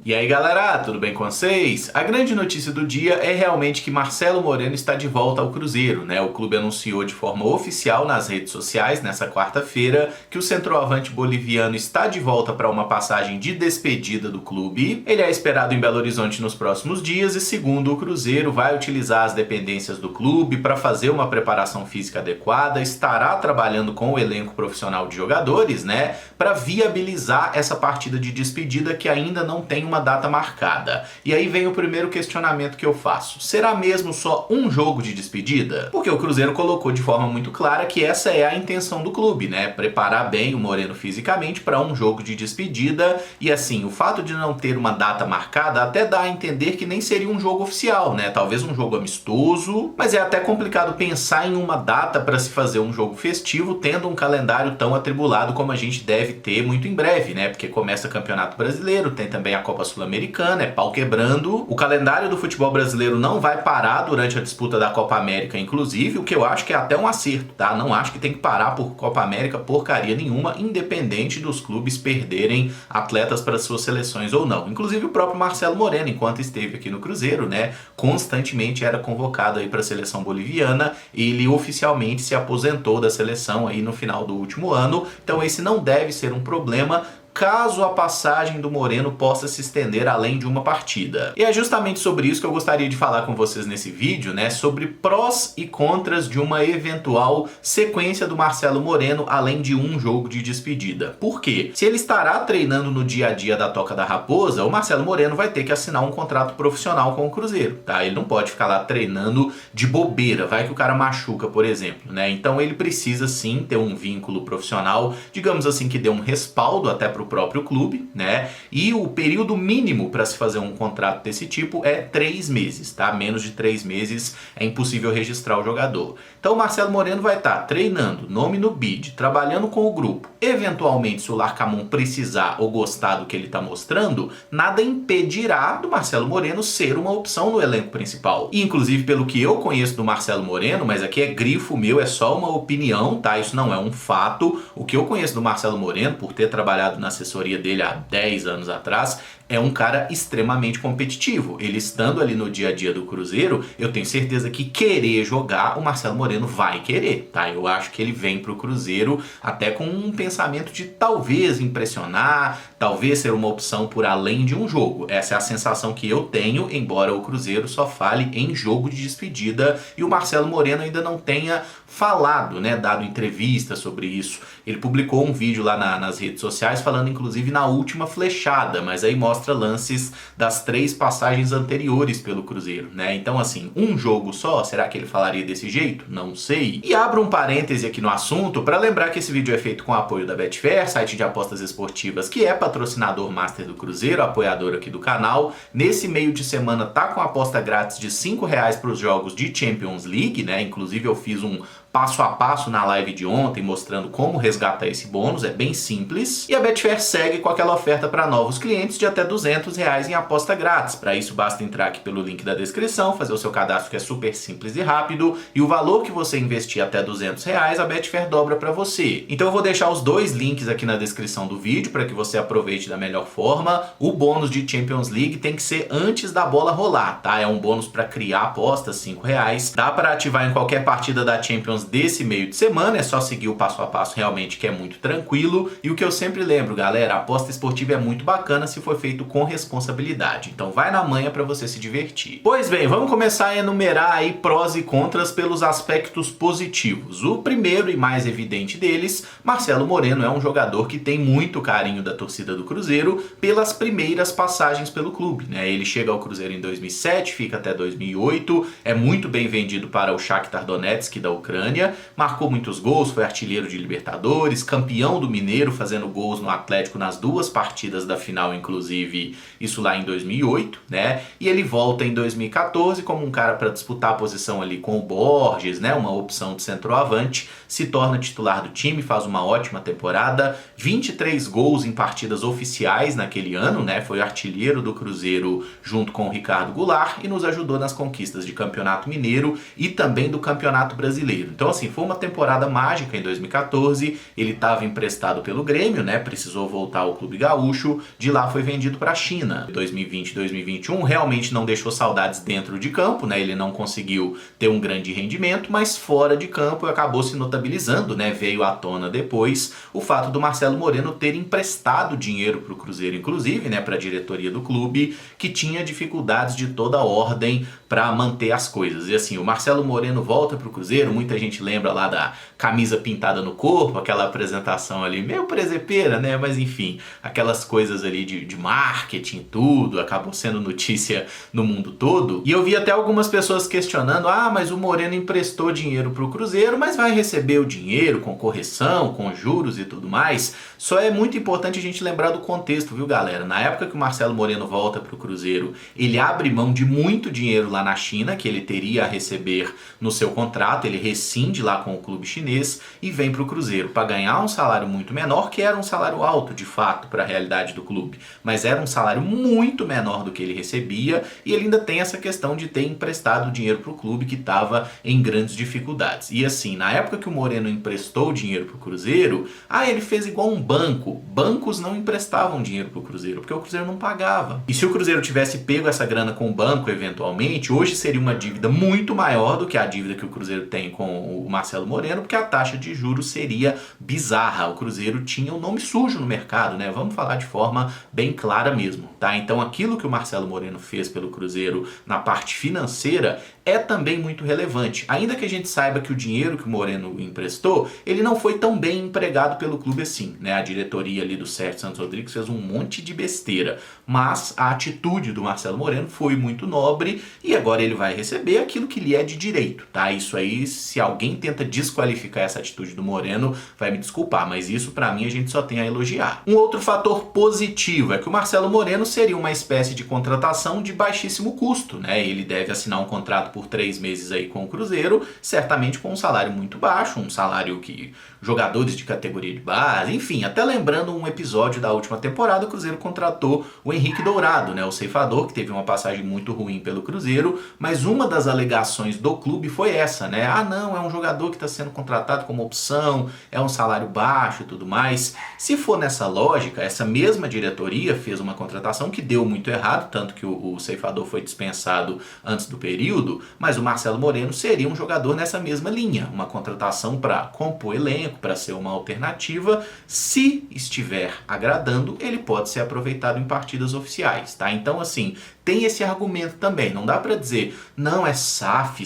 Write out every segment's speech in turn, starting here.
E aí galera, tudo bem com vocês? A grande notícia do dia é realmente que Marcelo Moreno está de volta ao Cruzeiro, né? O clube anunciou de forma oficial nas redes sociais nessa quarta-feira que o centroavante boliviano está de volta para uma passagem de despedida do clube. Ele é esperado em Belo Horizonte nos próximos dias e, segundo o Cruzeiro, vai utilizar as dependências do clube para fazer uma preparação física adequada, estará trabalhando com o elenco profissional de jogadores, né? Para viabilizar essa partida de despedida que ainda não tem uma data marcada. E aí vem o primeiro questionamento que eu faço. Será mesmo só um jogo de despedida? Porque o Cruzeiro colocou de forma muito clara que essa é a intenção do clube, né? Preparar bem o Moreno fisicamente para um jogo de despedida. E assim, o fato de não ter uma data marcada até dá a entender que nem seria um jogo oficial, né? Talvez um jogo amistoso, mas é até complicado pensar em uma data para se fazer um jogo festivo tendo um calendário tão atribulado como a gente deve ter muito em breve, né? Porque começa o Campeonato Brasileiro, tem também a Copa Sul-Americana, é pau quebrando. O calendário do futebol brasileiro não vai parar durante a disputa da Copa América, inclusive, o que eu acho que é até um acerto, tá? Não acho que tem que parar por Copa América porcaria nenhuma, independente dos clubes perderem atletas para suas seleções ou não. Inclusive o próprio Marcelo Moreno, enquanto esteve aqui no Cruzeiro, né, constantemente era convocado aí para a seleção boliviana. Ele oficialmente se aposentou da seleção aí no final do último ano, então esse não deve ser um problema caso a passagem do Moreno possa se estender além de uma partida. E é justamente sobre isso que eu gostaria de falar com vocês nesse vídeo, né? Sobre prós e contras de uma eventual sequência do Marcelo Moreno além de um jogo de despedida. Por quê? Se ele estará treinando no dia a dia da Toca da Raposa, o Marcelo Moreno vai ter que assinar um contrato profissional com o Cruzeiro, tá? Ele não pode ficar lá treinando de bobeira, vai que o cara machuca, por exemplo, né? Então ele precisa sim ter um vínculo profissional, digamos assim, que dê um respaldo até pro próprio clube, né? E o período mínimo para se fazer um contrato desse tipo é 3 meses, tá? Menos de 3 meses é impossível registrar o jogador. Então o Marcelo Moreno vai estar treinando, nome no bid, trabalhando com o grupo. Eventualmente, se o Larcamón precisar ou gostar do que ele está mostrando, nada impedirá do Marcelo Moreno ser uma opção no elenco principal. E, inclusive, pelo que eu conheço do Marcelo Moreno, mas aqui é grifo meu, é só uma opinião, tá? Isso não é um fato. O que eu conheço do Marcelo Moreno, por ter trabalhado na assessoria dele há 10 anos atrás, é um cara extremamente competitivo. Ele estando ali no dia a dia do Cruzeiro, eu tenho certeza que querer jogar, o Marcelo Moreno vai querer, tá? Eu acho que ele vem pro Cruzeiro até com um pensamento de talvez impressionar, talvez ser uma opção por além de um jogo. Essa é a sensação que eu tenho, embora o Cruzeiro só fale em jogo de despedida e o Marcelo Moreno ainda não tenha falado, né, dado entrevista sobre isso. Ele publicou um vídeo lá nas redes sociais falando inclusive na última flechada, mas aí mostra lances das 3 passagens anteriores pelo Cruzeiro, né? Então assim, um jogo só, será que ele falaria desse jeito? Não sei. E abro um parêntese aqui no assunto para lembrar que esse vídeo é feito com o apoio da Betfair, site de apostas esportivas que é patrocinador master do Cruzeiro, apoiador aqui do canal. Nesse meio de semana tá com aposta grátis de R$5 para os jogos de Champions League, né? Inclusive eu fiz um passo a passo na live de ontem, mostrando como resgatar esse bônus, é bem simples. E a Betfair segue com aquela oferta para novos clientes de até R$200 em aposta grátis. Para isso basta entrar aqui pelo link da descrição, fazer o seu cadastro que é super simples e rápido, e o valor que você investir até R$200, a Betfair dobra para você. Então eu vou deixar os 2 links aqui na descrição do vídeo para que você aproveite da melhor forma. O bônus de Champions League tem que ser antes da bola rolar, tá? É um bônus para criar apostas, R$5. Dá para ativar em qualquer partida da Champions desse meio de semana, é só seguir o passo a passo realmente que é muito tranquilo. E o que eu sempre lembro, galera, a aposta esportiva é muito bacana se for feito com responsabilidade. Então vai na manha para você se divertir. Pois bem, vamos começar a enumerar aí prós e contras pelos aspectos positivos. O primeiro e mais evidente deles, Marcelo Moreno é um jogador que tem muito carinho da torcida do Cruzeiro pelas primeiras passagens pelo clube, né? Ele chega ao Cruzeiro em 2007, fica até 2008, é muito bem vendido para o Shakhtar Donetsk da Ucrânia, marcou muitos gols, foi artilheiro de Libertadores, campeão do Mineiro, fazendo gols no Atlético nas 2 partidas da final, inclusive, isso lá em 2008, né? E ele volta em 2014 como um cara para disputar a posição ali com o Borges, né? Uma opção de centroavante, se torna titular do time, faz uma ótima temporada, 23 gols em partidas oficiais naquele ano, né? Foi artilheiro do Cruzeiro junto com o Ricardo Goulart e nos ajudou nas conquistas de Campeonato Mineiro e também do Campeonato Brasileiro. Então Então assim, foi uma temporada mágica em 2014, ele estava emprestado pelo Grêmio, né, precisou voltar ao Clube Gaúcho, de lá foi vendido para a China. 2020 e 2021 realmente não deixou saudades dentro de campo, né, ele não conseguiu ter um grande rendimento, mas fora de campo acabou se notabilizando, né, veio à tona depois o fato do Marcelo Moreno ter emprestado dinheiro para o Cruzeiro, inclusive, né, para a diretoria do clube, que tinha dificuldades de toda ordem para manter as coisas. E assim, o Marcelo Moreno volta para o Cruzeiro, muita gente lembra lá da camisa pintada no corpo, aquela apresentação ali meio presepeira, né, mas enfim, aquelas coisas ali de marketing e tudo, acabou sendo notícia no mundo todo. E eu vi até algumas pessoas questionando, mas o Moreno emprestou dinheiro para o Cruzeiro, mas vai receber o dinheiro com correção, com juros e tudo mais. Só é muito importante a gente lembrar do contexto, viu, galera? Na época que o Marcelo Moreno volta para o Cruzeiro, ele abre mão de muito dinheiro lá na China, que ele teria a receber no seu contrato, ele rescinde lá com o clube chinês e vem para o Cruzeiro para ganhar um salário muito menor, que era um salário alto, de fato, para a realidade do clube, mas era um salário muito menor do que ele recebia, e ele ainda tem essa questão de ter emprestado dinheiro para o clube que estava em grandes dificuldades. E assim, na época que o Moreno emprestou dinheiro para o Cruzeiro, ele fez igual um banco. Bancos não emprestavam dinheiro para o Cruzeiro, porque o Cruzeiro não pagava. E se o Cruzeiro tivesse pego essa grana com o banco, eventualmente, hoje seria uma dívida muito maior do que a dívida que o Cruzeiro tem com o Marcelo Moreno, porque a taxa de juros seria bizarra. O Cruzeiro tinha um nome sujo no mercado, né? Vamos falar de forma bem clara mesmo, tá? Então aquilo que o Marcelo Moreno fez pelo Cruzeiro na parte financeira é também muito relevante. Ainda que a gente saiba que o dinheiro que o Moreno emprestou, ele não foi tão bem empregado pelo clube assim, né? A diretoria ali do Sérgio Santos Rodrigues fez um monte de besteira, mas a atitude do Marcelo Moreno foi muito nobre e agora ele vai receber aquilo que lhe é de direito, tá? Isso aí, se alguém tenta desqualificar essa atitude do Moreno, vai me desculpar, mas isso pra mim a gente só tem a elogiar. Um outro fator positivo é que o Marcelo Moreno seria uma espécie de contratação de baixíssimo custo, né? Ele deve assinar um contrato por 3 meses aí com o Cruzeiro, certamente com um salário muito baixo, um salário que jogadores de categoria de base, enfim, até lembrando um episódio da última temporada, o Cruzeiro contratou o Henrique Dourado, né, o ceifador, que teve uma passagem muito ruim pelo Cruzeiro, mas uma das alegações do clube foi essa, né, não, é um jogador que está sendo contratado como opção, é um salário baixo e tudo mais. Se for nessa lógica, essa mesma diretoria fez uma contratação que deu muito errado, tanto que o ceifador foi dispensado antes do período, mas o Marcelo Moreno seria um jogador nessa mesma linha, uma contratação para compor elenco, para ser uma alternativa. Se estiver agradando, ele pode ser aproveitado em partidas oficiais, tá? Então, assim, tem esse argumento também. Não dá para dizer, não, é SAF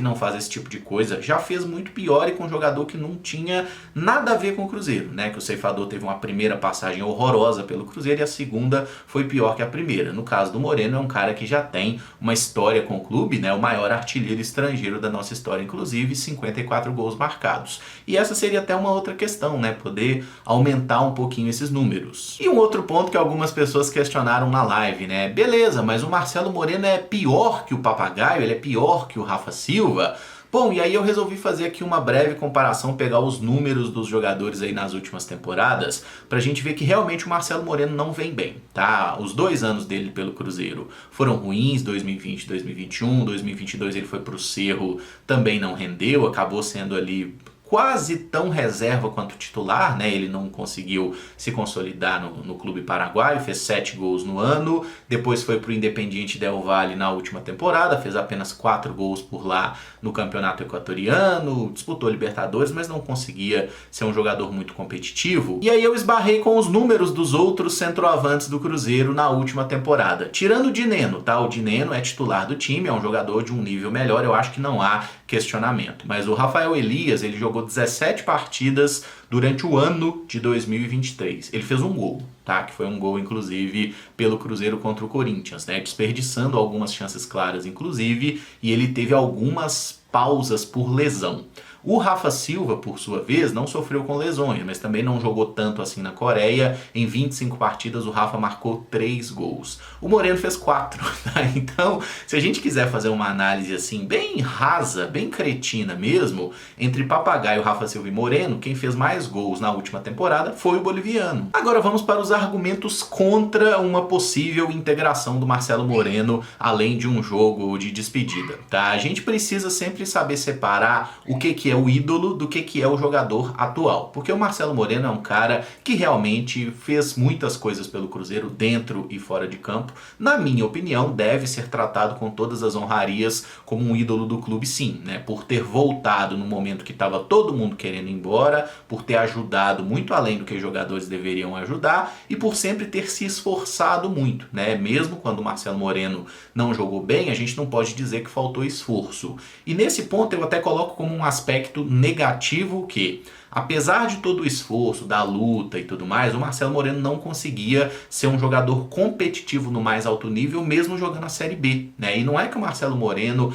não faz esse tipo de coisa. Já fez muito pior e com um jogador que não tinha nada a ver com o Cruzeiro, né? Que o ceifador teve uma primeira passagem horrorosa pelo Cruzeiro e a segunda foi pior que a primeira. No caso do Moreno, é um cara que já tem uma história com o clube, né? O maior artilheiro estrangeiro da nossa história, inclusive, 54 gols marcados. E essa seria até uma outra questão, né? Poder aumentar um pouquinho esses números. E um outro ponto que algumas pessoas questionaram na live, né? Beleza, mas o Marcelo Moreno é pior que o Papagaio, ele é pior que o Rafa Silva. Bom, e aí eu resolvi fazer aqui uma breve comparação, pegar os números dos jogadores aí nas últimas temporadas, pra gente ver que realmente o Marcelo Moreno não vem bem, tá? Os 2 anos dele pelo Cruzeiro foram ruins, 2020, 2021, 2022 ele foi pro Cerro, também não rendeu, acabou sendo ali quase tão reserva quanto titular, né? Ele não conseguiu se consolidar no clube paraguaio, fez 7 gols no ano, depois foi para o Independiente Del Valle na última temporada, fez apenas 4 gols por lá no campeonato equatoriano, disputou Libertadores, mas não conseguia ser um jogador muito competitivo. E aí eu esbarrei com os números dos outros centroavantes do Cruzeiro na última temporada. Tirando o Dineno, tá? O Dineno é titular do time, é um jogador de um nível melhor, eu acho que não há questionamento. Mas o Rafael Elias, ele jogou 17 partidas durante o ano de 2023. Ele fez um gol, tá? Que foi um gol, inclusive, pelo Cruzeiro contra o Corinthians, né? Desperdiçando algumas chances claras, inclusive, e ele teve algumas pausas por lesão. O Rafa Silva, por sua vez, não sofreu com lesões, mas também não jogou tanto assim na Coreia. Em 25 partidas, o Rafa marcou 3 gols. O Moreno fez 4, tá? Então, se a gente quiser fazer uma análise assim, bem rasa, bem cretina mesmo, entre Papagaio, Rafa Silva e Moreno, quem fez mais gols na última temporada foi o boliviano. Agora vamos para os argumentos contra uma possível integração do Marcelo Moreno, além de um jogo de despedida, tá? A gente precisa sempre saber separar o que é o ídolo do que é o jogador atual. Porque o Marcelo Moreno é um cara que realmente fez muitas coisas pelo Cruzeiro, dentro e fora de campo. Na minha opinião, deve ser tratado com todas as honrarias como um ídolo do clube, sim, né? Por ter voltado no momento que estava todo mundo querendo ir embora, por ter ajudado muito além do que os jogadores deveriam ajudar e por sempre ter se esforçado muito, né? Mesmo quando o Marcelo Moreno não jogou bem, a gente não pode dizer que faltou esforço. E nesse ponto eu até coloco como um aspecto negativo que, apesar de todo o esforço, da luta e tudo mais, o Marcelo Moreno não conseguia ser um jogador competitivo no mais alto nível, mesmo jogando a Série B, né? E não é que o Marcelo Moreno...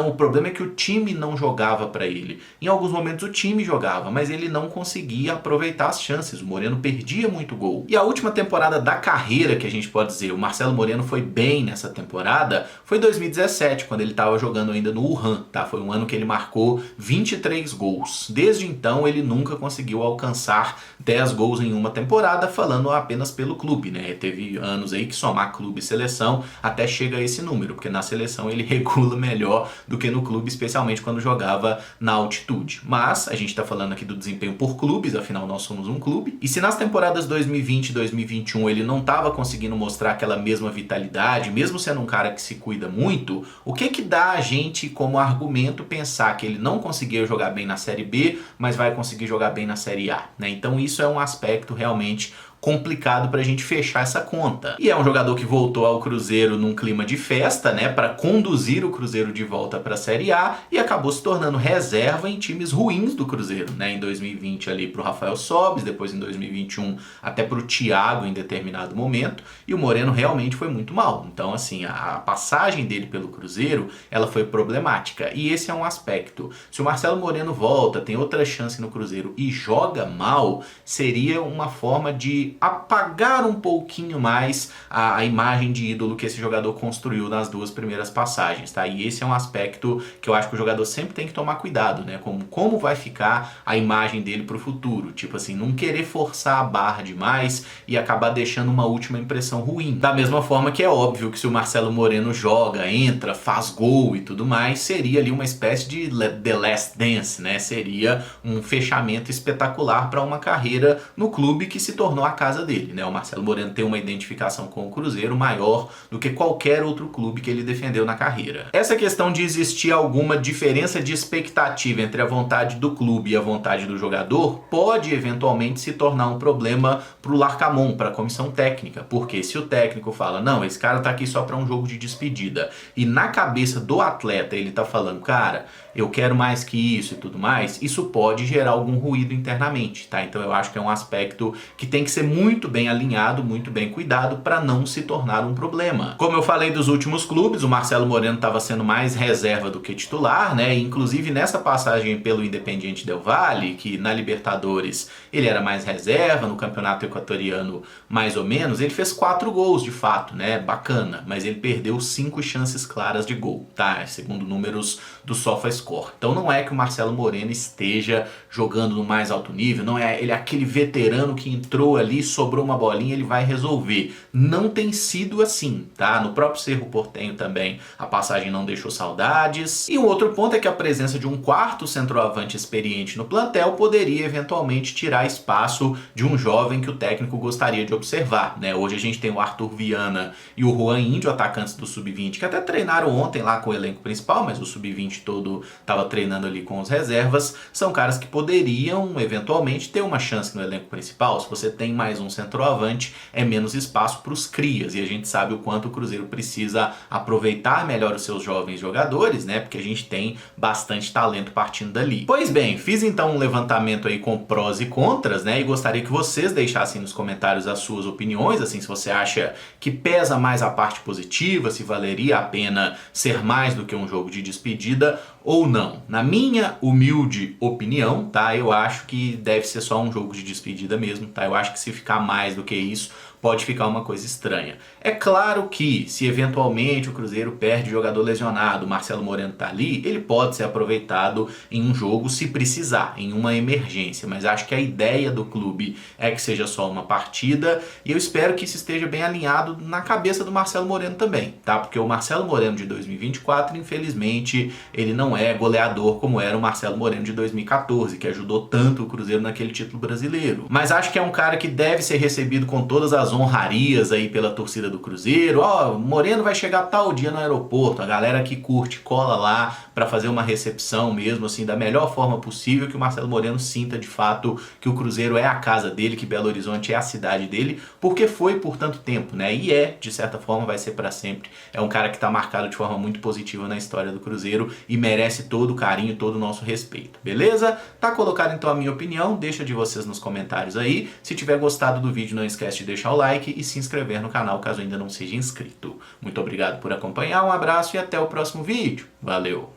o problema é que o time não jogava para ele. Em alguns momentos o time jogava, mas ele não conseguia aproveitar as chances. O Moreno perdia muito gol. E a última temporada da carreira, que a gente pode dizer, o Marcelo Moreno foi bem nessa temporada, foi 2017, quando ele estava jogando ainda no Wuhan, tá? Foi um ano que ele marcou 23 gols. Desde então ele nunca conseguiu alcançar 10 gols em uma temporada, falando apenas pelo clube, né? Teve anos aí que somar clube e seleção até chega a esse número, porque na seleção ele regula melhor do que no clube, especialmente quando jogava na altitude. Mas a gente está falando aqui do desempenho por clubes, afinal nós somos um clube, e se nas temporadas 2020 e 2021 ele não estava conseguindo mostrar aquela mesma vitalidade, mesmo sendo um cara que se cuida muito, o que dá a gente como argumento pensar que ele não conseguia jogar bem na Série B, mas vai conseguir jogar bem na Série A, né? Então isso é um aspecto realmente complicado pra gente fechar essa conta. E é um jogador que voltou ao Cruzeiro num clima de festa, né, para conduzir o Cruzeiro de volta para a Série A e acabou se tornando reserva em times ruins do Cruzeiro, né, em 2020 ali pro Rafael Sobis, depois em 2021 até pro Thiago em determinado momento, e o Moreno realmente foi muito mal. Então, assim, a passagem dele pelo Cruzeiro, ela foi problemática. E esse é um aspecto. Se o Marcelo Moreno volta, tem outra chance no Cruzeiro e joga mal, seria uma forma de apagar um pouquinho mais a imagem de ídolo que esse jogador construiu nas duas primeiras passagens, tá? E esse é um aspecto que eu acho que o jogador sempre tem que tomar cuidado, né? Como vai ficar a imagem dele pro futuro. Tipo assim, não querer forçar a barra demais e acabar deixando uma última impressão ruim. Da mesma forma que é óbvio que se o Marcelo Moreno joga, entra, faz gol e tudo mais, seria ali uma espécie de The Last Dance, né? Seria um fechamento espetacular para uma carreira no clube que se tornou a casa dele, né? O Marcelo Moreno tem uma identificação com o Cruzeiro maior do que qualquer outro clube que ele defendeu na carreira. Essa questão de existir alguma diferença de expectativa entre a vontade do clube e a vontade do jogador pode eventualmente se tornar um problema pro Larcamón, para a comissão técnica, porque se o técnico fala, não, esse cara tá aqui só para um jogo de despedida, e na cabeça do atleta ele tá falando, cara, eu quero mais que isso e tudo mais, isso pode gerar algum ruído internamente, tá? Então eu acho que é um aspecto que tem que ser muito bem alinhado, muito bem cuidado para não se tornar um problema. Como eu falei dos últimos clubes, o Marcelo Moreno estava sendo mais reserva do que titular, né? E, inclusive nessa passagem pelo Independiente Del Valle, que na Libertadores ele era mais reserva, no Campeonato Equatoriano mais ou menos, ele fez 4 gols de fato, né? Bacana, mas ele perdeu 5 chances claras de gol, tá? Segundo números do SofaScore. Então não é que o Marcelo Moreno esteja jogando no mais alto nível, não é ele é aquele veterano que entrou ali, sobrou uma bolinha, ele vai resolver. Não tem sido assim, tá? No próprio Cerro Porteño também a passagem não deixou saudades. E um outro ponto é que a presença de um quarto centroavante experiente no plantel poderia eventualmente tirar espaço de um jovem que o técnico gostaria de observar, né? Hoje a gente tem o Arthur Viana e o Juan Índio, atacantes do Sub-20, que até treinaram ontem lá com o elenco principal, mas o Sub-20 todo estava treinando ali com os reservas. São caras que poderiam eventualmente ter uma chance no elenco principal. Se você tem mais um centroavante, é menos espaço para os crias, e a gente sabe o quanto o Cruzeiro precisa aproveitar melhor os seus jovens jogadores, né? Porque a gente tem bastante talento partindo dali. Pois bem, fiz então um levantamento aí com prós e contras, né? E gostaria que vocês deixassem nos comentários as suas opiniões, assim, se você acha que pesa mais a parte positiva, se valeria a pena ser mais do que um jogo de despedida ou não. Na minha humilde opinião, tá? Eu acho que deve ser só um jogo de despedida mesmo, tá? Eu acho que se ficar mais do que isso, pode ficar uma coisa estranha. É claro que, se eventualmente o Cruzeiro perde jogador lesionado, o Marcelo Moreno tá ali, ele pode ser aproveitado em um jogo se precisar, em uma emergência, mas acho que a ideia do clube é que seja só uma partida, e eu espero que isso esteja bem alinhado na cabeça do Marcelo Moreno também, tá? Porque o Marcelo Moreno de 2024, infelizmente, ele não é goleador como era o Marcelo Moreno de 2014, que ajudou tanto o Cruzeiro naquele título brasileiro. Mas acho que é um cara que deve ser recebido com todas as honrarias aí pela torcida do Cruzeiro. Moreno vai chegar tal dia no aeroporto, a galera que curte cola lá para fazer uma recepção mesmo, assim, da melhor forma possível, que o Marcelo Moreno sinta de fato que o Cruzeiro é a casa dele, que Belo Horizonte é a cidade dele, porque foi por tanto tempo, né? E de certa forma, vai ser para sempre. É um cara que tá marcado de forma muito positiva na história do Cruzeiro e merece todo o carinho, todo o nosso respeito, beleza? Tá colocado então a minha opinião, deixa de vocês nos comentários aí. Se tiver gostado do vídeo, não esquece de deixar o like e se inscrever no canal caso ainda não seja inscrito. Muito obrigado por acompanhar, um abraço e até o próximo vídeo. Valeu!